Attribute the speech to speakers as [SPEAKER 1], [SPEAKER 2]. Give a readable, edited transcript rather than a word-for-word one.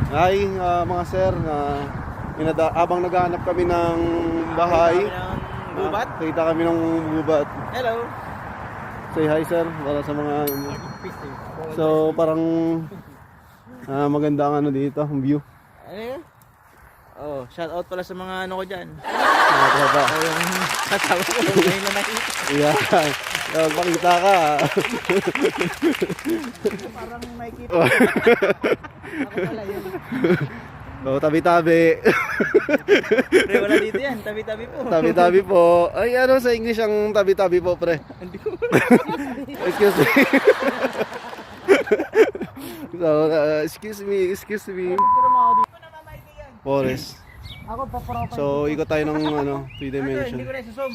[SPEAKER 1] Hi mga sir, habang naghahanap kami ng bahay,
[SPEAKER 2] Gubat?
[SPEAKER 1] kita kami ng gubat.
[SPEAKER 2] Hello.
[SPEAKER 1] Say hi sir, para sa mga so parang maganda ang ano dito, ang view.
[SPEAKER 2] Ano yun? Oh, shout out pala sa mga ano ko dyan.
[SPEAKER 1] Mga tropa.
[SPEAKER 2] Oh, yung kasama ko ngayon na nakita.
[SPEAKER 1] Yeah. Pakita ka.
[SPEAKER 2] Parang nakikita. Ako pala yun.
[SPEAKER 1] So tabi-tabi.
[SPEAKER 2] Pre, wala dito yan. Tabi-tabi po.
[SPEAKER 1] Tabi-tabi po. Ay ano sa English ang tabi-tabi po pre? Excuse me. So, excuse me. Forest.
[SPEAKER 2] Ako pa
[SPEAKER 1] So ikot tayo ng ano, 3
[SPEAKER 2] Hindi
[SPEAKER 1] dimension.
[SPEAKER 2] ko na isusum.